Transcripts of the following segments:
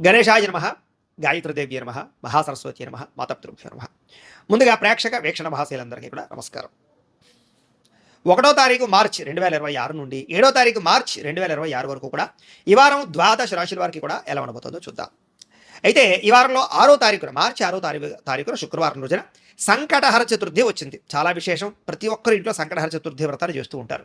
గణేశాయ నమః, గాయత్రీదేవ్యై నమః, మహాసరస్వతి నమః, మాతాపితృభ్యో నమః. ముందుగా ప్రేక్షక వీక్షణ మహాశైలందరికీ కూడా నమస్కారం. 1వ తారీఖు మార్చి 2026 నుండి 7వ తారీఖు మార్చి 2026 వరకు కూడా ఈ వారం ద్వాదశ రాశుల వారికి కూడా ఎలా ఉండబోతుందో చూద్దాం. అయితే ఈ వారంలో 6వ తారీఖున మార్చి 6వ తారీఖున శుక్రవారం రోజున సంకటహర చతుర్థి వచ్చింది. చాలా విశేషం. ప్రతి ఒక్కరు ఇంట్లో సంకటహర చతుర్థి వ్రతాన్ని చేస్తూ ఉంటారు.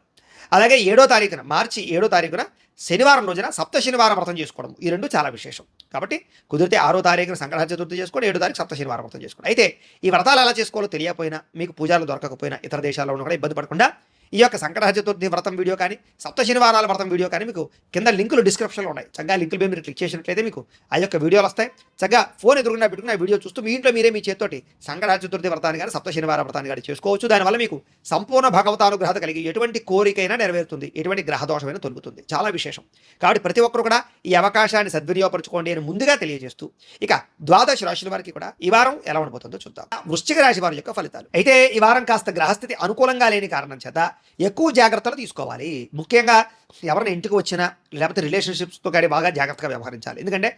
అలాగే 7వ తారీఖున మార్చి 7వ తారీఖున శనివారం రోజున సప్త శనివారం వ్రతం చేసుకోవడం, ఈ రెండు చాలా విశేషం. కాబట్టి కుదిరితే 6వ తారీఖున సంకటహర చతుర్థి చేసుకోండి, 7వ తారీఖు సప్త శనివారం వ్రతం చేసుకోండి. అయితే ఈ వ్రతాలు ఎలా చేసుకోవాలో తెలియకపోయినా, మీకు పూజలు దొరకకపోయినా, ఇతర దేశాల్లో ఉన్న కూడా ఇబ్బంది పడకుండా ఈ యొక్క సంకటహర చతుర్థి వ్రతం వీడియో కానీ సప్త శనివారాల వ్రతం వీడియో కానీ మీకు కింద లింకులు డిస్క్రిప్షన్లో ఉన్నాయి. చక్కగా లింకులు మీరు క్లిక్ చేసినట్లయితే మీకు ఆ యొక్క వీడియోలు వస్తాయి. చక్కగా ఫోన్ ఎదురుకుండా పెట్టుకుని ఆ వీడియో చూస్తూ మీ ఇంట్లో మీరే మీ చేతితోటి సంకటహర చతుర్థి వ్రతాన్ని కానీ సప్త శనివార వ్రతాన్ని కానీ చేసుకోవచ్చు. దానివల్ల మీకు సంపూర్ణ భగవతానుగ్రహత కలిగి ఎటువంటి కోరికైనా నెరవేరుతుంది, ఎటువంటి గ్రహదోషమైనా తొలుగుతుంది. చాలా విశేషం. కాబట్టి ప్రతి ఒక్కరు కూడా ఈ అవకాశాన్ని సద్వినియోగపరచుకోండి అని ముందుగా తెలియజేస్తూ ఇక ద్వాదశ రాశుల వారికి కూడా ఈ వారం ఎలా ఉండబోతుందో చూద్దాం. వృశ్చిక రాశి వారి యొక్క ఫలితాలు. అయితే ఈ వారం కాస్త గ్రహస్థితి అనుకూలంగా లేని కారణం చేత ఎక్కువ జాగ్రత్తలు తీసుకోవాలి. ముఖ్యంగా ఎవరైనా ఇంటికి వచ్చినా లేకపోతే రిలేషన్షిప్స్తో కానీ బాగా జాగ్రత్తగా వ్యవహరించాలి. ఎందుకంటే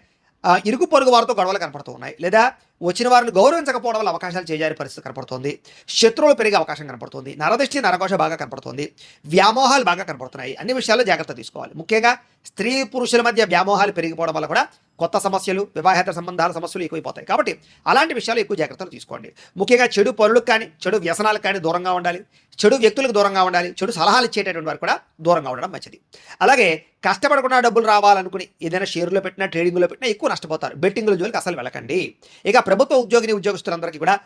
ఇరుగు పొరుగు వారితో గొడవలు కనపడుతూ ఉన్నాయి, లేదా వచ్చిన వారిని గౌరవించకపోవడం వల్ల అవకాశాలు చేజారి పరిస్థితి కనపడుతుంది. శత్రువులు పెరిగే అవకాశం కనపడుతుంది. నరదృష్టి నరకోశ బాగా కనపడుతుంది. వ్యామోహాలు బాగా కనపడుతున్నాయి. అన్ని విషయాల్లో జాగ్రత్త తీసుకోవాలి. ముఖ్యంగా స్త్రీ పురుషుల మధ్య వ్యామోహాలు పెరిగిపోవడం వల్ల కూడా కొత్త సమస్యలు, వివాహేతర సంబంధాల సమస్యలు ఎక్కువైపోతాయి. కాబట్టి అలాంటి విషయాలు ఎక్కువ జాగ్రత్తలు తీసుకోండి. ముఖ్యంగా చెడు పనులకు కానీ, చెడు వ్యసనాలకు కానీ దూరంగా ఉండాలి. చెడు వ్యక్తులకు దూరంగా ఉండాలి. చెడు సలహాలు ఇచ్చేటటువంటి వారు కూడా దూరంగా ఉండడం మంచిది. అలాగే కష్టపడకుండా డబ్బులు రావాలనుకుని ఏదైనా షేర్లో పెట్టినా, ట్రేడింగ్లో పెట్టినా ఎక్కువ నష్టపోతారు. బెట్టింగ్ల జోలికి అసలు వెళ్ళకండి. ఇక ప్రభుత్వ ఉద్యోగస్తులందరికీ కూడా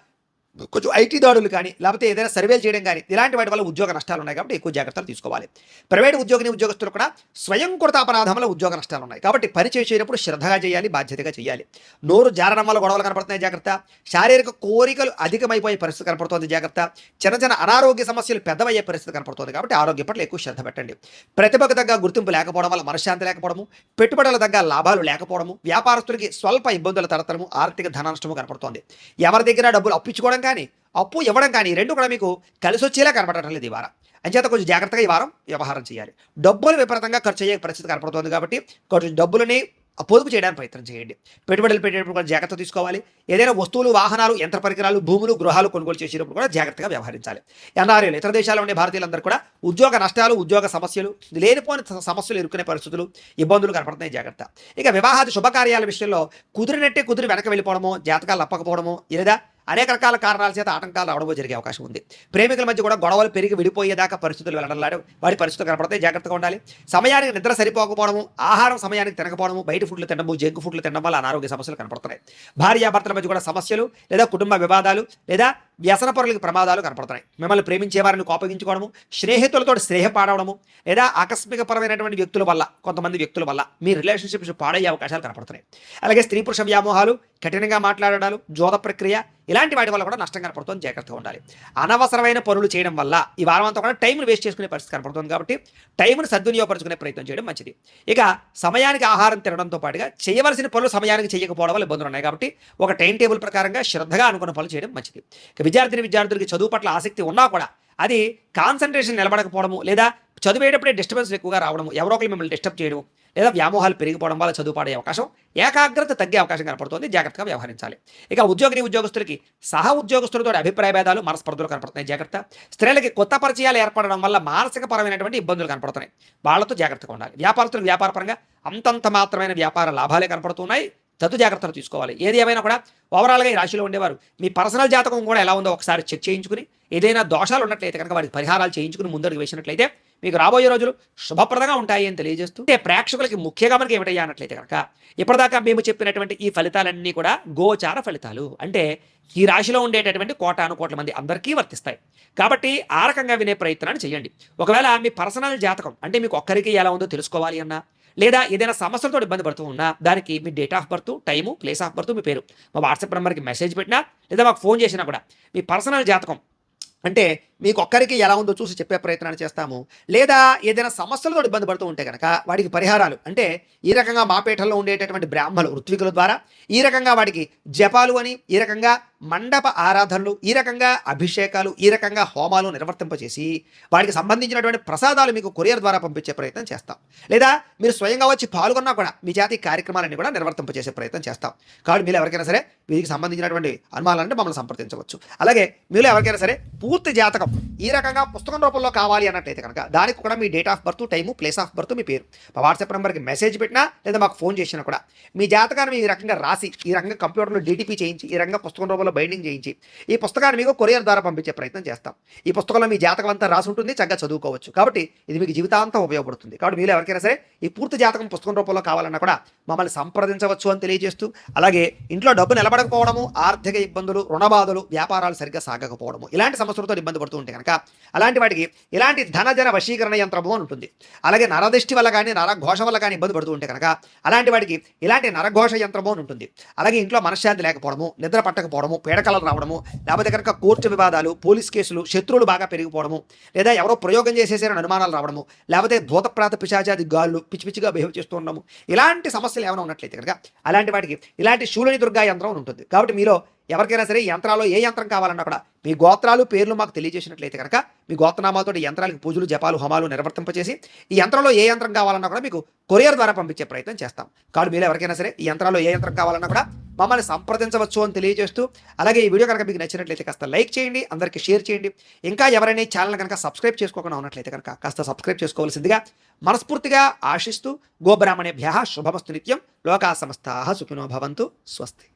కొంచెం ఐటీ దాడులు కానీ, లేకపోతే ఏదైనా సర్వేలు చేయడం కానీ ఇలాంటి వాటి వల్ల ఉద్యోగ నష్టాలు ఉన్నాయి. కాబట్టి ఎక్కువ జాగ్రత్తలు తీసుకోవాలి. ప్రైవేట్ ఉద్యోగస్తులు కూడా స్వయం కృత అపరాధం వల్ల ఉద్యోగ నష్టాలు ఉన్నాయి. కాబట్టి పని చేసేటప్పుడు శ్రద్ధగా చేయాలి, బాధ్యతగా చేయాలి. నోరు జారడం వల్ల గొడవలు కనపడుతున్నాయి, జాగ్రత్త. శారీరక కోరికలు అధికమైపోయే పరిస్థితి కనపడుతుంది, జాగ్రత్త. చిన్న చిన్న అనారోగ్య సమస్యలు పెద్దవయ్యే పరిస్థితి కనపడుతుంది. కాబట్టి ఆరోగ్యం పట్ల ఎక్కువ శ్రద్ధ పెట్టండి. ప్రతిభకు తగ్గ గుర్తింపు లేకపోవడం వల్ల మనశ్శాంతి లేకపోవడము, పెట్టుబడుల తగ్గ లాభాలు లేకపోవడము, వ్యాపారస్తులకి స్వల్ప ఇబ్బందుల తరతరము, ఆర్థిక ధననష్టము కనపడుతోంది. ఎవరి దగ్గర డబ్బులు అప్పించుకోవడం కానీ, అప్పు ఇవ్వడం కానీ రెండు కూడా మీకు కలిసి వచ్చేలా కనపడటం లేదు ఈ వారం. అంచేత కొంచెం జాగ్రత్తగా ఈ వారం వ్యవహారం చేయాలి. డబ్బులు విపరీతంగా ఖర్చు అయ్యే పరిస్థితి కనపడుతుంది. కాబట్టి కొంచెం డబ్బులని పొదుపు చేయడానికి ప్రయత్నం చేయండి. పెట్టుబడులు పెట్టేటప్పుడు కూడా జాగ్రత్త తీసుకోవాలి. ఏదైనా వస్తువులు, వాహనాలు, యంత్ర పరికరాలు, భూములు, గృహాలు కొనుగోలు చేసేటప్పుడు కూడా జాగ్రత్తగా వ్యవహరించాలి. ఎన్ఆర్ఐలు, ఇతర దేశాల్లో ఉండే భారతీయులందరూ కూడా ఉద్యోగ నష్టాలు, ఉద్యోగ సమస్యలు, లేనిపోని సమస్యలు ఎదుర్కొనే పరిస్థితులు, ఇబ్బందులు కనపడుతున్నాయి, జాగ్రత్త. ఇక వివాహాది శుభకార్యాల విషయంలో కుదిరి వెనక వెళ్ళిపోవడము, జాతకాలు నప్పకపోవడము, లేదా అనేక రకాల కారణాల చేత ఆటంకాలు రావడమో జరిగే అవకాశం ఉంది. ప్రేమికుల మధ్య కూడా గొడవలు పెరిగి విడిపోయేదాకా పరిస్థితులు వెళ్ళడంలాడు వాడి పరిస్థితులు కనపడతాయి, జాగ్రత్తగా ఉండాలి. సమయానికి నిద్ర సరిపోకపోవడము, ఆహారం సమయానికి తినకపోవడము, బయట ఫుడ్లు తినడము, జంక్ ఫుడ్లు తినడం వల్ల అనారోగ్య సమస్యలు కనపడుతున్నాయి. భార్యాభర్తల మధ్య కూడా సమస్యలు, లేదా కుటుంబ వివాదాలు, లేదా వ్యసన పరులకు ప్రమాదాలు కనపడుతున్నాయి. మిమ్మల్ని ప్రేమించే వారిని కోపగించుకోవడము, స్నేహితులతో స్నేహపాడవడము, లేదా ఆకస్మిక పరమైనటువంటి కొంతమంది వ్యక్తుల వల్ల మీ రిలేషన్షిప్స్ పాడయ్యే అవకాశాలు కనపడుతున్నాయి. అలాగే స్త్రీ పురుష వ్యామోహాలు, కఠినంగా మాట్లాడడాలు, జోద ప్రక్రియ, ఇలాంటి వాటి వల్ల కూడా నష్టం కనపడుతుంది, జాగ్రత్తగా ఉండాలి. అనవసరమైన పనులు చేయడం వల్ల ఈ వారం అంతా కూడా టైంను వేస్ట్ చేసుకునే పరిస్థితి కనపడుతుంది. కాబట్టి టైంను సద్వినియోగపరచుకునే ప్రయత్నం చేయడం మంచిది. ఇక సమయానికి ఆహారం తినడంతో పాటుగా చేయవలసిన పనులు సమయానికి చేయకపోవడం వల్ల ఇబ్బందులు ఉన్నాయి. కాబట్టి ఒక టైం టేబుల్ ప్రకారంగా శ్రద్ధగా అనుకున్న పనులు చేయడం మంచిది. ఇక విద్యార్థులకి చదువు పట్ల ఆసక్తి ఉన్నా కూడా అది కాన్సన్ట్రేషన్ నిలబడకపోవడము, లేదా చదివేటప్పుడే డిస్టర్బెన్స్ ఎక్కువగా రావడము, ఎవరో ఒకరు మిమ్మల్ని డిస్టర్బ్ చేయడం, లేదా వ్యామోహాలు పెరిగిపోవడం వల్ల చదువు పాడే అవకాశం, ఏకాగ్రత తగ్గే అవకాశం కనపడుతుంది, జాగ్రత్తగా వ్యవహరించాలి. ఇక ఉద్యోగస్తులకి సహ ఉద్యోగస్తులతో అభిప్రాయ భేదాలు, మనస్పర్ధలు కనపడుతున్నాయి, జాగ్రత్త. స్త్రీలకి కొత్త పరిచయాలు ఏర్పడడం వల్ల మానసిక పరమైనటువంటి ఇబ్బందులు కనపడుతున్నాయి, వాళ్ళతో జాగ్రత్తగా ఉండాలి. వ్యాపారస్తులకు వ్యాపారపరంగా అంతంత మాత్రమైన వ్యాపార లాభాలే కనపడుతున్నాయి, జాగ్రత్తలు తీసుకోవాలి. ఏది ఏమైనా కూడా ఓవరాల్గా ఈ రాశిలో ఉండేవారు మీ పర్సనల్ జాతకం కూడా ఎలా ఉందో ఒకసారి చెక్ చేయించుకుని, ఏదైనా దోషాలు ఉన్నట్లయితే కనుక వారికి పరిహారాలు చేయించుకుని ముందడుగు వేసినట్లయితే మీకు రాబోయే రోజులు శుభప్రదంగా ఉంటాయి అని తెలియజేస్తూ, ప్రేక్షకులకి ముఖ్యంగా మనకి ఏమిటయ్యా అన్నట్లయితే కనుక ఇప్పటిదాకా మేము చెప్పినటువంటి ఈ ఫలితాలన్నీ కూడా గోచార ఫలితాలు. అంటే ఈ రాశిలో ఉండేటటువంటి కోటాను కోట్ల మంది అందరికీ వర్తిస్తాయి. కాబట్టి ఆ రకంగా వినే ప్రయత్నాన్ని చేయండి. ఒకవేళ మీ పర్సనల్ జాతకం అంటే మీకు ఒక్కరికి ఎలా ఉందో తెలుసుకోవాలి అన్నా, లేదా ఏదైనా సమస్యలతో ఇబ్బంది పడుతూ ఉన్నా, దానికి మీ date of birth, time, place of birth, మీ పేరు మా వాట్సాప్ నెంబర్కి మెసేజ్ పెట్టినా, లేదా మాకు ఫోన్ చేసినా కూడా మీ పర్సనల్ జాతకం అంటే మీకు ఒక్కరికి ఎలా ఉందో చూసి చెప్పే ప్రయత్నాన్ని చేస్తాము. లేదా ఏదైనా సమస్యలతో ఇబ్బంది పడుతూ ఉంటే కనుక వాడికి పరిహారాలు అంటే ఈ రకంగా మా పీఠంలో ఉండేటటువంటి బ్రాహ్మలు ఋత్వికుల ద్వారా ఈ రకంగా వాడికి జపాలు అని, ఈ రకంగా మండప ఆరాధనలు, ఈ రకంగా అభిషేకాలు, ఈ రకంగా హోమాలు నిర్వర్తింపచేసి వాడికి సంబంధించినటువంటి ప్రసాదాలు మీకు కొరియర్ ద్వారా పంపించే ప్రయత్నం చేస్తాం. లేదా మీరు స్వయంగా వచ్చి పాల్గొన్నా కూడా మీ జాతి కార్యక్రమాలన్నీ కూడా నిర్వర్తింపచేసే ప్రయత్నం చేస్తాం. కాబట్టి మీరు ఎవరికైనా సరే వీరికి సంబంధించినటువంటి అనుమానాలంటే మమ్మల్ని సంప్రదించవచ్చు. అలాగే మీరు ఎవరికైనా సరే పూర్తి జాతకం ఈ రకంగా పుస్తకం రూపంలో కావాలి అన్నట్లయితే కనుక దానికి కూడా మీ date of birth, time, place of birth, మీ పేరు మా వాట్సాప్ నెంబర్కి మెసేజ్ పెట్టినా లేదా మాకు ఫోన్ చేసినా కూడా మీ జాతకాన్ని ఈ రకంగా రాసి ఈ రకంగా కంప్యూటర్లో DTP చేయించి ఈ రకంగా పుస్తకం రూపంలో బైండింగ్ చేయించి ఈ పుస్తకాన్ని మీకు కొరియర్ ద్వారా పంపించే ప్రయత్నం చేస్తాం. ఈ పుస్తకంలో మీ జాతకం అంతా రాసి ఉంటుంది, చక్కగా చదువుకోవచ్చు. కాబట్టి ఇది మీకు జీవితాంతం ఉపయోగపడుతుంది. కాబట్టి మీరు ఎవరికైనా సరే ఈ పూర్తి జాతకం పుస్తకం రూపంలో కావాలన్నా కూడా మమ్మల్ని సంప్రదించవచ్చు అని తెలియజేస్తూ, అలాగే ఇంట్లో డబ్బు నిలబడకపోవడము, ఆర్థిక ఇబ్బందులు, రుణబాధలు, వ్యాపారాలు సరిగ్గా సాగకపోవడము ఇలాంటి సమస్యలతో ఇబ్బంది పడుతూ ఉంటే కనుక అలాంటి వాటికి ఇలాంటి ధనజన వశీకరణ యంత్రము అని ఉంటుంది. అలాగే నరదృష్టి వల్ల కానీ నరఘోష వల్ల కానీ ఇబ్బంది పడుతూ ఉంటే కనుక అలాంటి వాటికి ఇలాంటి నరఘోష యంత్రము అని ఉంటుంది. అలాగే ఇంట్లో మనశ్శాంతి లేకపోవడము, నిద్ర పట్టకపోవడము, పీడకలలు రావడము, లేకపోతే కనుక కోర్టు వివాదాలు, పోలీస్ కేసులు, శత్రువులు బాగా పెరిగిపోవడము, లేదా ఎవరో ప్రయోగం చేసేసారని అనుమానాలు రావడము, లేకపోతే భూతప్రాత పిశాచాది గాళ్ళు పిచ్చి పిచ్చిగా బిహేవ్ చేస్తూ ఉండము, ఇలాంటి సమస్యలు ఏమైనా ఉన్నట్లయితే కనుక అలాంటి వాటికి ఇలాంటి శూలిని దుర్గా యంత్రం అని ఉంటుంది. కాబట్టి మీలో ఎవరికైనా సరే యంత్రాల్లో ఏ యంత్రం కావాలన్నా కూడా మీ గోత్రాలు, పేర్లు మాకు తెలియజేసినట్లయితే కనుక మీ గోత్రనామాలతో యంత్రాలకు పూజలు, జపాలు, హోమాలు నిర్వర్తింపచేసి ఈ యంత్రంలో ఏ యంత్రం కావాలన్నా కూడా మీకు కొరియర్ ద్వారా పంపించే ప్రయత్నం చేస్తాం. కాబట్టి మీరు ఎవరికైనా సరే ఈ యంత్రాల్లో ఏ యంత్రం కావాలన్నా కూడా మమ్మల్ని సంప్రదించవచ్చు అని తెలియజేస్తూ, అలాగే ఈ వీడియో కనుక మీకు నచ్చినట్లయితే కాస్త లైక్ చేయండి, అందరికీ షేర్ చేయండి. ఇంకా ఎవరైనా ఈ ఛానల్ కనుక సబ్స్క్రైబ్ చేసుకోకుండా ఉన్నట్లయితే కనుక కాస్త సబ్స్క్రైబ్ చేసుకోవాల్సిందిగా మనస్ఫూర్తిగా ఆశిస్తూ, గోబ్రాహ్మణేభ్యః శుభమస్తు నిత్యం, లోకా సమస్తాః సుఖినో భవంతు, స్వస్తి.